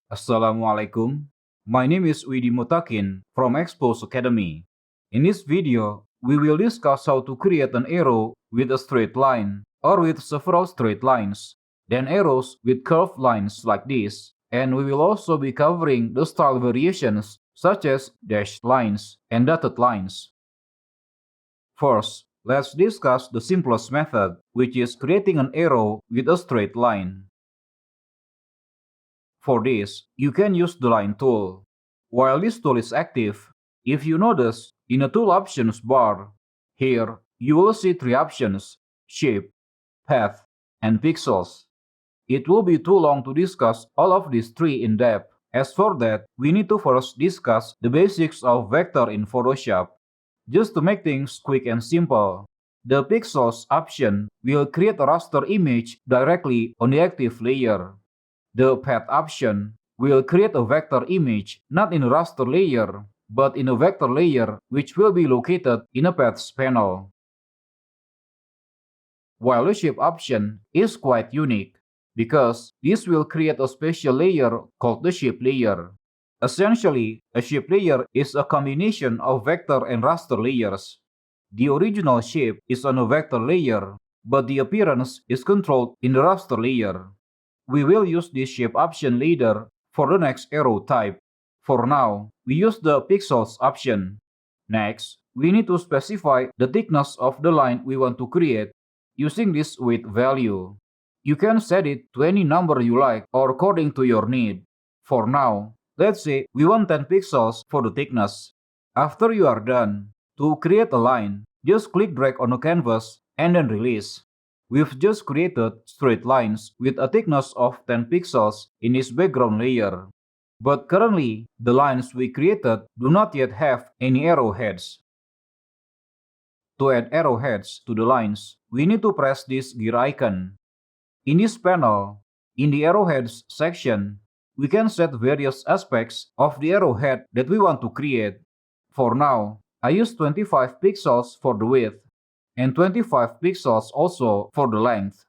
Assalamualaikum. My name is Widi Mutakin from Expose Academy. In this video, we will discuss how to create an arrow with a straight line or with several straight lines, then arrows with curved lines like this, and we will also be covering the style variations such as dashed lines and dotted lines. First, let's discuss the simplest method, which is creating an arrow with a straight line. For this, you can use the line tool. While this tool is active, if you notice in the tool options bar, here you will see three options: shape, path, and pixels. It will be too long to discuss all of these three in depth. As for that, we need to first discuss the basics of vector in Photoshop. Just to make things quick and simple, the pixels option will create a raster image directly on the active layer. The path option will create a vector image not in a raster layer, but in a vector layer which will be located in a paths panel. While the shape option is quite unique, because this will create a special layer called the shape layer. Essentially, a shape layer is a combination of vector and raster layers. The original shape is on a vector layer, but the appearance is controlled in the raster layer. We will use this shape option later for the next arrow type. For now, we use the pixels option. Next, we need to specify the thickness of the line we want to create using this width value. You can set it to any number you like or according to your need. For now, let's say we want 10 pixels for the thickness. After you are done, to create a line, just click drag on the canvas and then release. We've just created straight lines with a thickness of 10 pixels in this background layer. But currently, the lines we created do not yet have any arrowheads. To add arrowheads to the lines, we need to press this gear icon. In this panel, in the arrowheads section, we can set various aspects of the arrowhead that we want to create. For now, I use 25 pixels for the width and 25 pixels also for the length.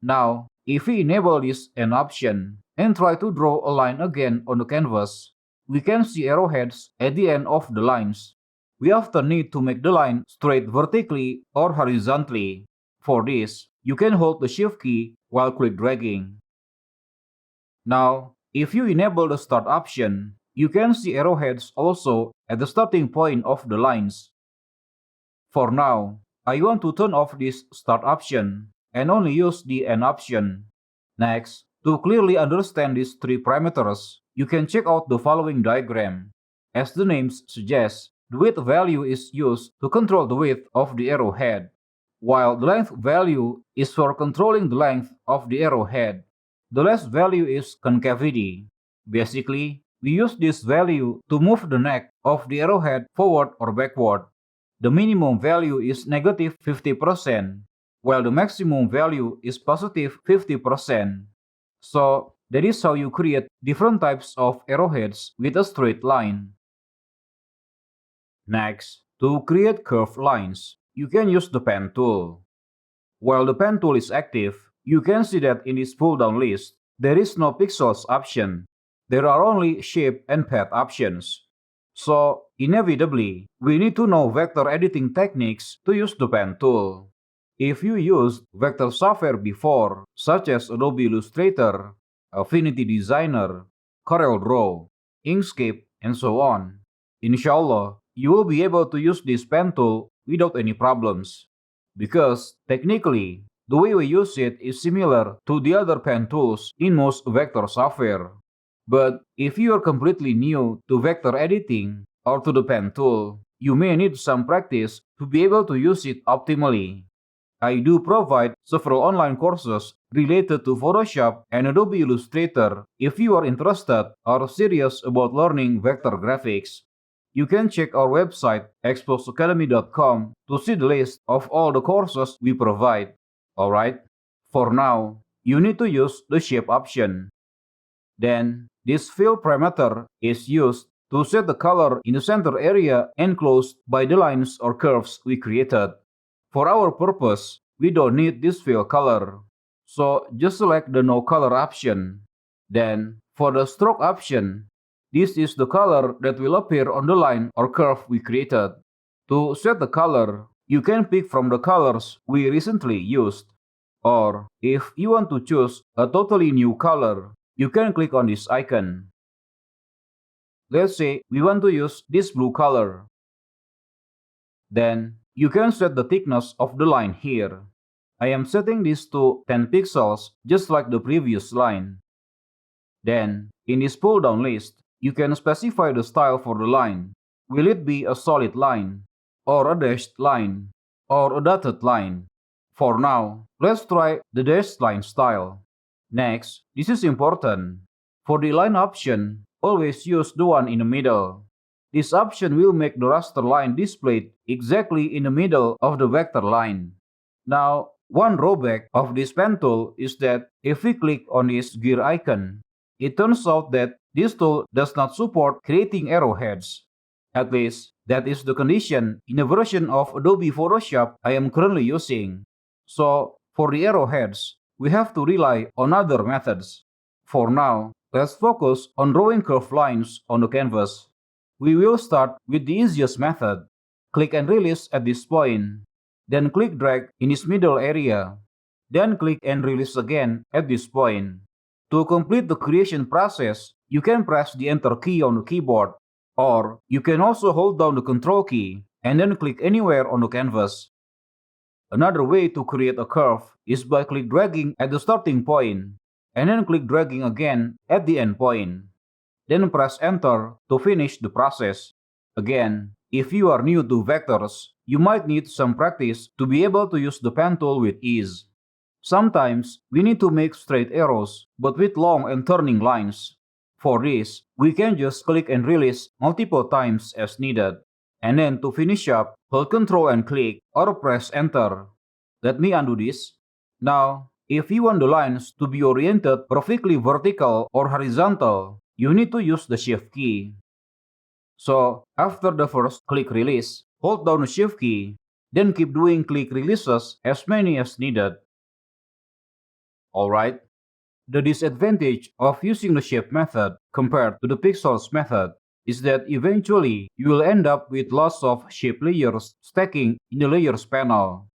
Now, if we enable this an option and try to draw a line again on the canvas, we can see arrowheads at the end of the lines. We often need to make the line straight vertically or horizontally. For this, you can hold the Shift key while click dragging. Now, if you enable the Start option, you can see arrowheads also at the starting point of the lines. For now, I want to turn off this Start option and only use the End option. Next, to clearly understand these three parameters, you can check out the following diagram. As the name suggests, the width value is used to control the width of the arrowhead, while the length value is for controlling the length of the arrowhead. The last value is concavity. Basically, we use this value to move the neck of the arrowhead forward or backward. The minimum value is negative 50%, while the maximum value is positive 50%. So, that is how you create different types of arrowheads with a straight line. Next, to create curved lines, you can use the pen tool. While the pen tool is active, you can see that in this pull-down list, there is no pixels option. There are only shape and path options. So, inevitably, we need to know vector editing techniques to use the pen tool. If you used vector software before, such as Adobe Illustrator, Affinity Designer, CorelDRAW, Inkscape, and so on, inshallah, you will be able to use this pen tool without any problems. Because, technically, the way we use it is similar to the other pen tools in most vector software. But if you are completely new to vector editing or to the pen tool, you may need some practice to be able to use it optimally. I do provide several online courses related to Photoshop and Adobe Illustrator if you are interested or serious about learning vector graphics. You can check our website exposeacademy.com to see the list of all the courses we provide. Alright, for now, you need to use the shape option. Then, this fill parameter is used to set the color in the center area enclosed by the lines or curves we created. For our purpose, we don't need this fill color. So just select the no color option. Then, For the stroke option, this is the color that will appear on the line or curve we created. To set the color, you can pick from the colors we recently used. Or, if you want to choose a totally new color, you can click on this icon. Let's say we want to use this blue color. Then, you can set the thickness of the line here. I am setting this to 10 pixels just like the previous line. Then, in this pull-down list, you can specify the style for the line. Will it be a solid line, or a dashed line, or a dotted line? For now, let's try the dashed line style. Next, this is important. For the line option, always use the one in the middle. This option will make the raster line displayed exactly in the middle of the vector line. Now, one drawback of this pen tool is that if we click on this gear icon, it turns out that this tool does not support creating arrowheads. At least, that is the condition in the version of Adobe Photoshop I am currently using. So, for the arrowheads, we have to rely on other methods. For now, let's focus on drawing curved lines on the canvas. We will start with the easiest method. Click and release at this point. Then click drag in this middle area. Then click and release again at this point. To complete the creation process, you can press the Enter key on the keyboard, or you can also hold down the Control key and then click anywhere on the canvas. Another way to create a curve is by click dragging at the starting point, and then click dragging again at the end point. Then press Enter to finish the process. Again, if you are new to vectors, you might need some practice to be able to use the pen tool with ease. Sometimes, we need to make straight arrows, but with long and turning lines. For this, we can just click and release multiple times as needed. And then to finish up, hold Ctrl and click or press Enter. Let me undo this. Now, if you want the lines to be oriented perfectly vertical or horizontal, you need to use the Shift key. So, after the first click release, hold down the Shift key, then keep doing click releases as many as needed. Alright, the disadvantage of using the shape method compared to the pixels method is that eventually you will end up with lots of shape layers stacking in the layers panel.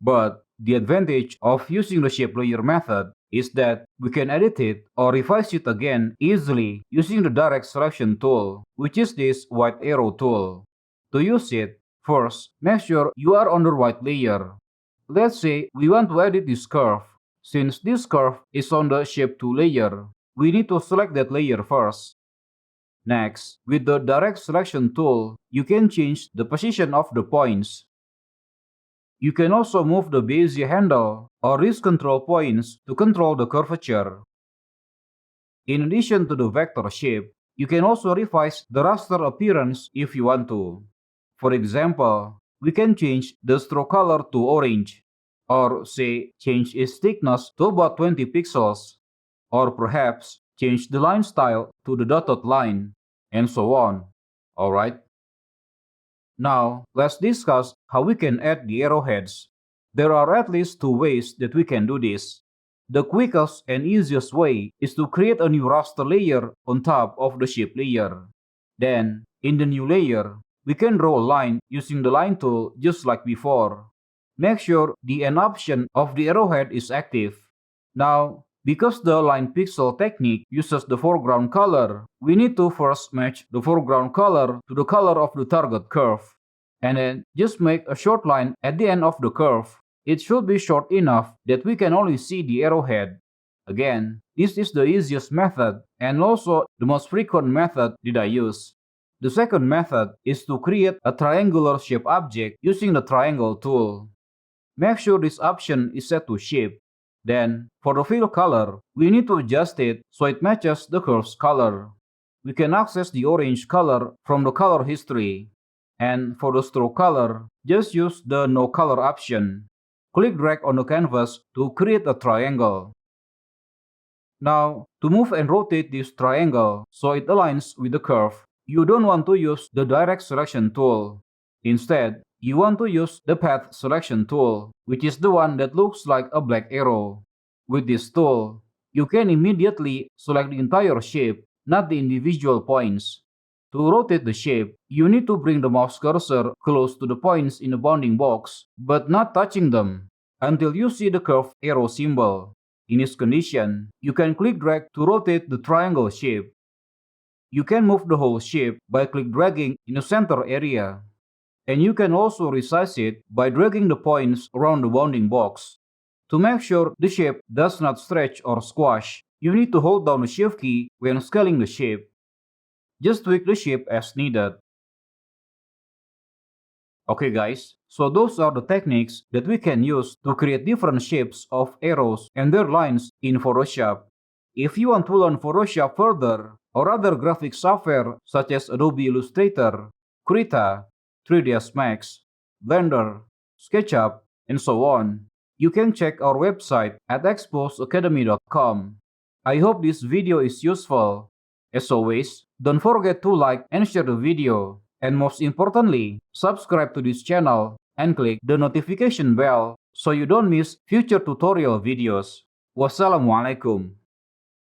But the advantage of using the shape layer method is that we can edit it or revise it again easily using the direct selection tool, which is this white arrow tool. To use it, first make sure you are on the right layer. Let's say we want to edit this curve. Since this curve is on the Shape 2 layer, we need to select that layer first. Next, with the Direct Selection tool, you can change the position of the points. You can also move the Bezier handle or these control points to control the curvature. In addition to the vector shape, you can also revise the raster appearance if you want to. For example, we can change the stroke color to orange, or say change its thickness to about 20 pixels, or perhaps change the line style to the dotted line, and so on. Alright? Now, let's discuss how we can add the arrowheads. There are at least two ways that we can do this. The quickest and easiest way is to create a new raster layer on top of the shape layer. Then, in the new layer, we can draw a line using the line tool just like before. Make sure the N option of the arrowhead is active. Now, because the line pixel technique uses the foreground color, we need to first match the foreground color to the color of the target curve. And then just make a short line at the end of the curve. It should be short enough that we can only see the arrowhead. Again, this is the easiest method and also the most frequent method that I use. The second method is to create a triangular shape object using the triangle tool. Make sure this option is set to shape. Then, for the fill color, we need to adjust it so it matches the curve's color. We can access the orange color from the color history. And for the stroke color, just use the no color option. Click drag on the canvas to create a triangle. Now, to move and rotate this triangle so it aligns with the curve, you don't want to use the direct selection tool. Instead, you want to use the Path Selection tool, which is the one that looks like a black arrow. With this tool, you can immediately select the entire shape, not the individual points. To rotate the shape, you need to bring the mouse cursor close to the points in the bounding box, but not touching them, until you see the curved arrow symbol. In this condition, you can click drag to rotate the triangle shape. You can move the whole shape by click dragging in the center area. And you can also resize it by dragging the points around the bounding box. To make sure the shape does not stretch or squash, you need to hold down the Shift key when scaling the shape. Just tweak the shape as needed. Okay guys, so those are the techniques that we can use to create different shapes of arrows and their lines in Photoshop. If you want to learn Photoshop further, or other graphic software such as Adobe Illustrator, Krita, 3ds Max, Blender, SketchUp, and so on, you can check our website at exposeacademy.com. I hope this video is useful. As always, don't forget to like and share the video. And most importantly, subscribe to this channel and click the notification bell so you don't miss future tutorial videos. Wassalamualaikum.